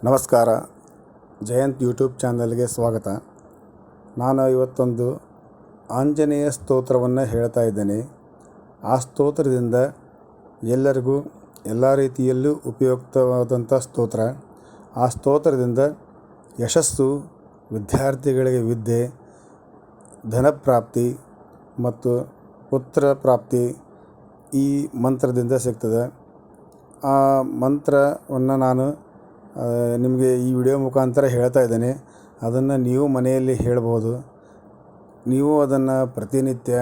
ನಮಸ್ಕಾರ. ಜಯಂತ್ ಯೂಟ್ಯೂಬ್ ಚಾನಲ್ಗೆ ಸ್ವಾಗತ. ನಾನು ಇವತ್ತೊಂದು ಆಂಜನೇಯ ಸ್ತೋತ್ರವನ್ನು ಹೇಳ್ತಾ ಇದ್ದೇನೆ. ಆ ಸ್ತೋತ್ರದಿಂದ ಎಲ್ಲರಿಗೂ ಎಲ್ಲ ರೀತಿಯಲ್ಲೂ ಉಪಯುಕ್ತವಾದಂಥ ಸ್ತೋತ್ರ. ಆ ಸ್ತೋತ್ರದಿಂದ ಯಶಸ್ಸು, ವಿದ್ಯಾರ್ಥಿಗಳಿಗೆ ವಿದ್ಯೆ, ಧನಪ್ರಾಪ್ತಿ ಮತ್ತು ಪುತ್ರ ಪ್ರಾಪ್ತಿ ಈ ಮಂತ್ರದಿಂದ ಸಿಗ್ತದೆ. ಆ ಮಂತ್ರವನ್ನು ನಾನು ನಿಮಗೆ ಈ ವಿಡಿಯೋ ಮುಖಾಂತರ ಹೇಳ್ತಾ ಇದ್ದೇನೆ. ಅದನ್ನು ನೀವು ಮನೆಯಲ್ಲಿ ಹೇಳ್ಬೋದು. ನೀವು ಅದನ್ನು ಪ್ರತಿನಿತ್ಯ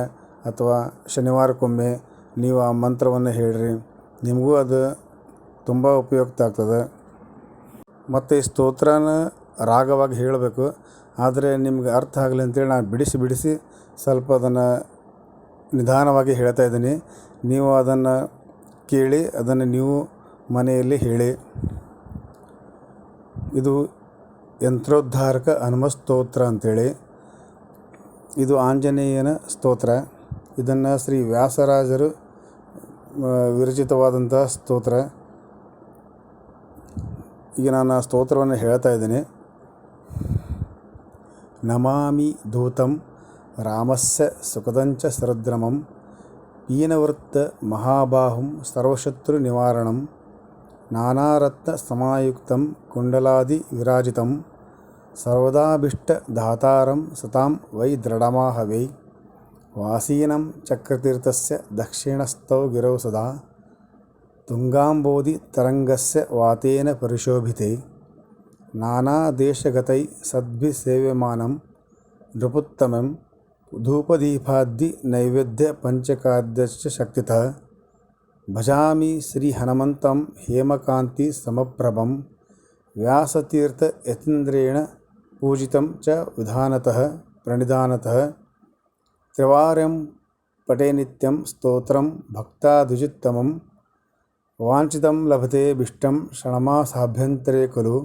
ಅಥವಾ ಶನಿವಾರಕ್ಕೊಮ್ಮೆ ನೀವು ಆ ಮಂತ್ರವನ್ನು ಹೇಳಿರಿ. ನಿಮಗೂ ಅದು ತುಂಬ ಉಪಯುಕ್ತ ಆಗ್ತದೆ. ಮತ್ತು ಈ ಸ್ತೋತ್ರನ ರಾಗವಾಗಿ ಹೇಳಬೇಕು. ಆದರೆ ನಿಮ್ಗೆ ಅರ್ಥ ಆಗಲಿ ಅಂತೇಳಿ ನಾನು ಬಿಡಿಸಿ ಸ್ವಲ್ಪ ಅದನ್ನು ನಿಧಾನವಾಗಿ ಹೇಳ್ತಾ ಇದ್ದೀನಿ. ನೀವು ಅದನ್ನು ಕೇಳಿ ಅದನ್ನು ನೀವು ಮನೆಯಲ್ಲಿ ಹೇಳಿ. ಇದು ಯಂತ್ರೋದ್ಧಾರಕ ಹನುಮಸ್ತೋತ್ರ ಅಂಥೇಳಿ. ಇದು ಆಂಜನೇಯನ ಸ್ತೋತ್ರ. ಇದನ್ನು ಶ್ರೀ ವ್ಯಾಸರಾಜರು ವಿರಚಿತವಾದಂಥ ಸ್ತೋತ್ರ. ಈಗ ನಾನು ಆ ಸ್ತೋತ್ರವನ್ನು ಹೇಳ್ತಾ ಇದ್ದೀನಿ. ನಮಾಮಿ ಧೂತಂ ರಾಮಸ್ಯ ಸುಖದಂಚ ಸರದ್ರಮಂ ಪೀನವೃತ್ತ ಮಹಾಬಾಹುಂ ಸರ್ವಶತ್ರು ನಿವಾರಣಂ ನಾನಾರತ್ನ ಸಮಾಯುಕ್ತಂ ಕುಂಡಲಾದಿ ವಿರಾಜಿತಂ ಸರ್ವದಾಭಿಷ್ಟದಾತಾರಂ ಸತಾಂ ವೈ ದೃಢಮಾಹವೈ ವಾಸೀನಂ ಚಕ್ರತೀರ್ಥಸ್ಯ ದಕ್ಷಿಣಸ್ಥೌ ಗಿರೌ ಸದಾ ತುಂಗಾಂಬೋಧಿ ತರಂಗಸ್ಯ ವಾತೇನ ಪರಿಶೋಭಿತೆ ನಾನಾದೇಶಗತೈ ಸದ್ಭಿಸೇವ್ಯಮಾನಂ ನೃಪುತ್ತಮಂ ಧೂಪದೀಪಾದಿ ನೈವೇದ್ಯ ಪಂಚಕಾದ್ಯಶ್ಚ ಶಕ್ತಿತಃ ಭಜಾಮಿ ಶ್ರೀ ಹನುಮಂತಂ ಹೇಮಕಾಂತಿ ಸಮಪ್ರಭಂ ವ್ಯಾಸತೀರ್ಥ ಯತೀಂದ್ರೇಣ ಪೂಜಿತಂ ಚ ವಿಧಾನತಃ ಪ್ರಣಿಧಾನತಃ ತ್ರಿವಾರ್ಯಂ ಪಠೇ ನಿತ್ಯಂ ಸ್ತೋತ್ರಂ ಭಕ್ತಾದ್ವಿಜುತ್ತಮಂ ವಾಂಛಿತಂ ಲಭತೆ ಭೀಷ್ಟಂ ಷಣ್ಮಾಸಾಭ್ಯಂತರೇ ಖಲು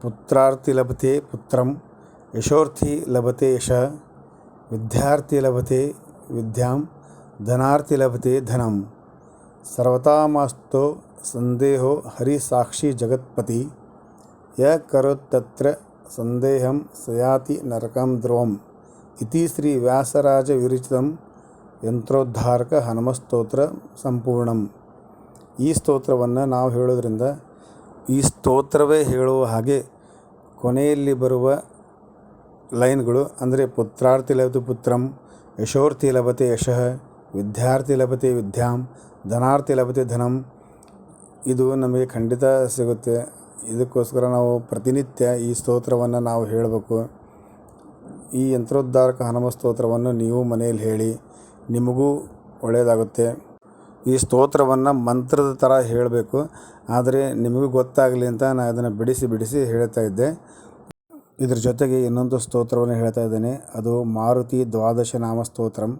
ಪುತ್ರಾರ್ಥಿ ಲಭತೆ ಪುತ್ರಂ ಯಶೋರ್ಥಿ ಲಭತೆ ಯಶಃ ವಿದ್ಯಾರ್ಥಿ ಲಭತೆ ವಿದ್ಯಾಂ ಧನಾರ್ಥಿ ಲಭತೆ ಧನಂ ಸರ್ವತಾಮಾಸ್ತೋ ಸಂದೇಹೋ ಹರಿಸಾಕ್ಷಿ ಜಗತ್ಪತಿ ಯ ಕರೋತ್ತತ್ರ ಸಂದೇಹಂ ಸಯಾತಿ ನರಕಂ ಧ್ರುವಂ ಇತಿ ಶ್ರೀ ವ್ಯಾಸರಾಜ ವಿರಚಿತಂ ಯಂತ್ರೋದ್ಧಾರಕ ಹನುಮಸ್ತೋತ್ರ ಸಂಪೂರ್ಣಂ. ಈ ಸ್ತೋತ್ರವನ್ನು ನಾವು ಹೇಳೋದ್ರಿಂದ ಈ ಸ್ತೋತ್ರವೇ ಹೇಳುವ ಹಾಗೆ ಕೊನೆಯಲ್ಲಿ ಬರುವ ಲೈನ್ಗಳು ಅಂದರೆ ಪುತ್ರಾರ್ಥಿ ಲಭತೆ ಪುತ್ರಂ, ಯಶೋರ್ಥಿ ಲಭತೆ ಯಶಃ, ವಿದ್ಯಾರ್ಥಿ ಲಭತೆ ವಿದ್ಯಾಂ, ಧನಾರ್ಥಿ ಲಭತೆ ಧನಂ ಇದು ನಮಗೆ ಖಂಡಿತ ಸಿಗುತ್ತೆ. ಇದಕ್ಕೋಸ್ಕರ ನಾವು ಪ್ರತಿನಿತ್ಯ ಈ ಸ್ತೋತ್ರವನ್ನು ನಾವು ಹೇಳಬೇಕು. ಈ ಯಂತ್ರೋದ್ಧಾರಕ ಹನುಮ ಸ್ತೋತ್ರವನ್ನು ನೀವು ಮನೆಯಲ್ಲಿ ಹೇಳಿ, ನಿಮಗೂ ಒಳ್ಳೆಯದಾಗುತ್ತೆ. ಈ ಸ್ತೋತ್ರವನ್ನು ಮಂತ್ರದ ಥರ ಹೇಳಬೇಕು. ಆದರೆ ನಿಮಗೂ ಗೊತ್ತಾಗಲಿ ಅಂತ ನಾನು ಅದನ್ನು ಬಿಡಿಸಿ ಹೇಳ್ತಾ ಇದ್ದೆ. ಇದ್ರ ಜೊತೆಗೆ ಇನ್ನೊಂದು ಸ್ತೋತ್ರವನ್ನು ಹೇಳ್ತಾ ಇದ್ದೇನೆ. ಅದು ಮಾರುತಿ ದ್ವಾದಶ ನಾಮ ಸ್ತೋತ್ರಂ.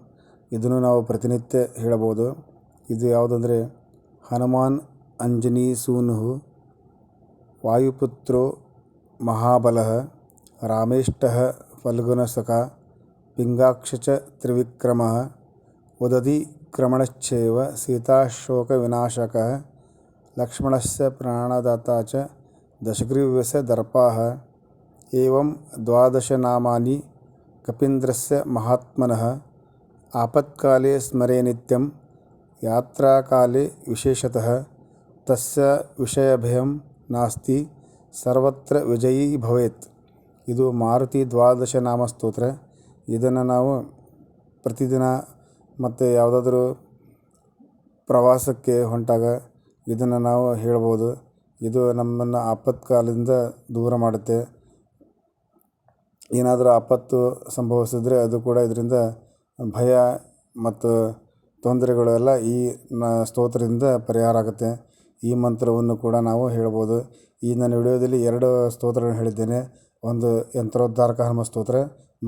ಇದನ್ನು ನಾವು ಪ್ರತಿನಿತ್ಯ ಹೇಳಬಹುದು. ಇದು ಯಾವುದಂದರೆ ಹನುಮಾನ್ ಅಂಜನಿ ಸೂನು ವಾಯುಪುತ್ರೋ ಮಹಾಬಲಃ ರಾಮೇಷ್ಟಃ ಫಲ್ಗುಣಸಖ ಪಿಂಗಾಕ್ಷ ಚ ತ್ರಿವಿಕ್ರಮಃ ಉದಧಿ ಕ್ರಮಣಶ್ಚೈವ ಸೀತಾಶೋಕ ವಿನಾಶಕಃ ಲಕ್ಷ್ಮಣಸ್ಯ ಪ್ರಾಣದಾತಾ ಚ ದಶಗ್ರೀವಸ್ಯ ದರ್ಪಾಃ ಏವಂ ದ್ವಾದಶನಾಮಾನಿ ಕಪೀಂದ್ರಸ್ಯ ಮಹಾತ್ಮನಃ ಆಪತ್ಕಾಲೇ ಸ್ಮರೇ ನಿತ್ಯಂ ಯಾತ್ರಾಕಾಲೇ ವಿಶೇಷತಃ ತಸ್ಯ ವಿಷಯಭಯಂ ನಾಸ್ತಿ ಸರ್ವತ್ರ ವಿಜಯೀ ಭವೇತ್. ಇದು ಮಾರುತಿ ದ್ವಾದಶ ನಾಮ ಸ್ತೋತ್ರ. ಇದನ್ನು ನಾವು ಪ್ರತಿದಿನ ಮತ್ತು ಯಾವುದಾದ್ರೂ ಪ್ರವಾಸಕ್ಕೆ ಹೊಂಟಾಗ ಇದನ್ನು ನಾವು ಹೇಳ್ಬೋದು. ಇದು ನಮ್ಮನ್ನು ಆಪತ್ಕಾಲದಿಂದ ದೂರ ಮಾಡುತ್ತೆ. ಏನಾದರೂ ಆಪತ್ತು ಸಂಭವಿಸಿದ್ರೆ ಅದು ಕೂಡ ಇದರಿಂದ ಭಯ ಮತ್ತು ತೊಂದರೆಗಳೆಲ್ಲ ಈ ಸ್ತೋತ್ರದಿಂದ ಪರಿಹಾರ ಆಗುತ್ತೆ. ಈ ಮಂತ್ರವನ್ನು ಕೂಡ ನಾವು ಹೇಳ್ಬೋದು. ಈ ನನ್ನ ವಿಡಿಯೋದಲ್ಲಿ 2 ಸ್ತೋತ್ರಗಳನ್ನು ಹೇಳಿದ್ದೇನೆ. ಒಂದು ಯಂತ್ರೋದ್ಧಾರಕ ಹನುಮ ಸ್ತೋತ್ರ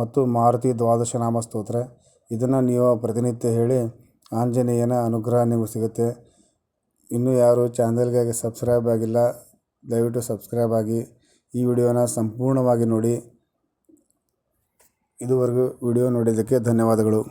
ಮತ್ತು ಮಾರುತಿ ದ್ವಾದಶ ನಾಮ ಸ್ತೋತ್ರ. ಇದನ್ನು ನೀವು ಪ್ರತಿನಿತ್ಯ ಹೇಳಿ ಆಂಜನೇಯನ ಅನುಗ್ರಹ ನಿಮಗೆ ಸಿಗುತ್ತೆ. ಇನ್ನೂ ಯಾರು ಚಾನಲ್ಗೆ ಸಬ್ಸ್ಕ್ರೈಬ್ ಆಗಿಲ್ಲ, ದಯವಿಟ್ಟು ಸಬ್ಸ್ಕ್ರೈಬ್ ಆಗಿ ಈ ವಿಡಿಯೋನ ಸಂಪೂರ್ಣವಾಗಿ ನೋಡಿ. ಇದುವರೆಗೂ ವಿಡಿಯೋ ನೋಡಿದ್ದಕ್ಕೆ ಧನ್ಯವಾದಗಳು.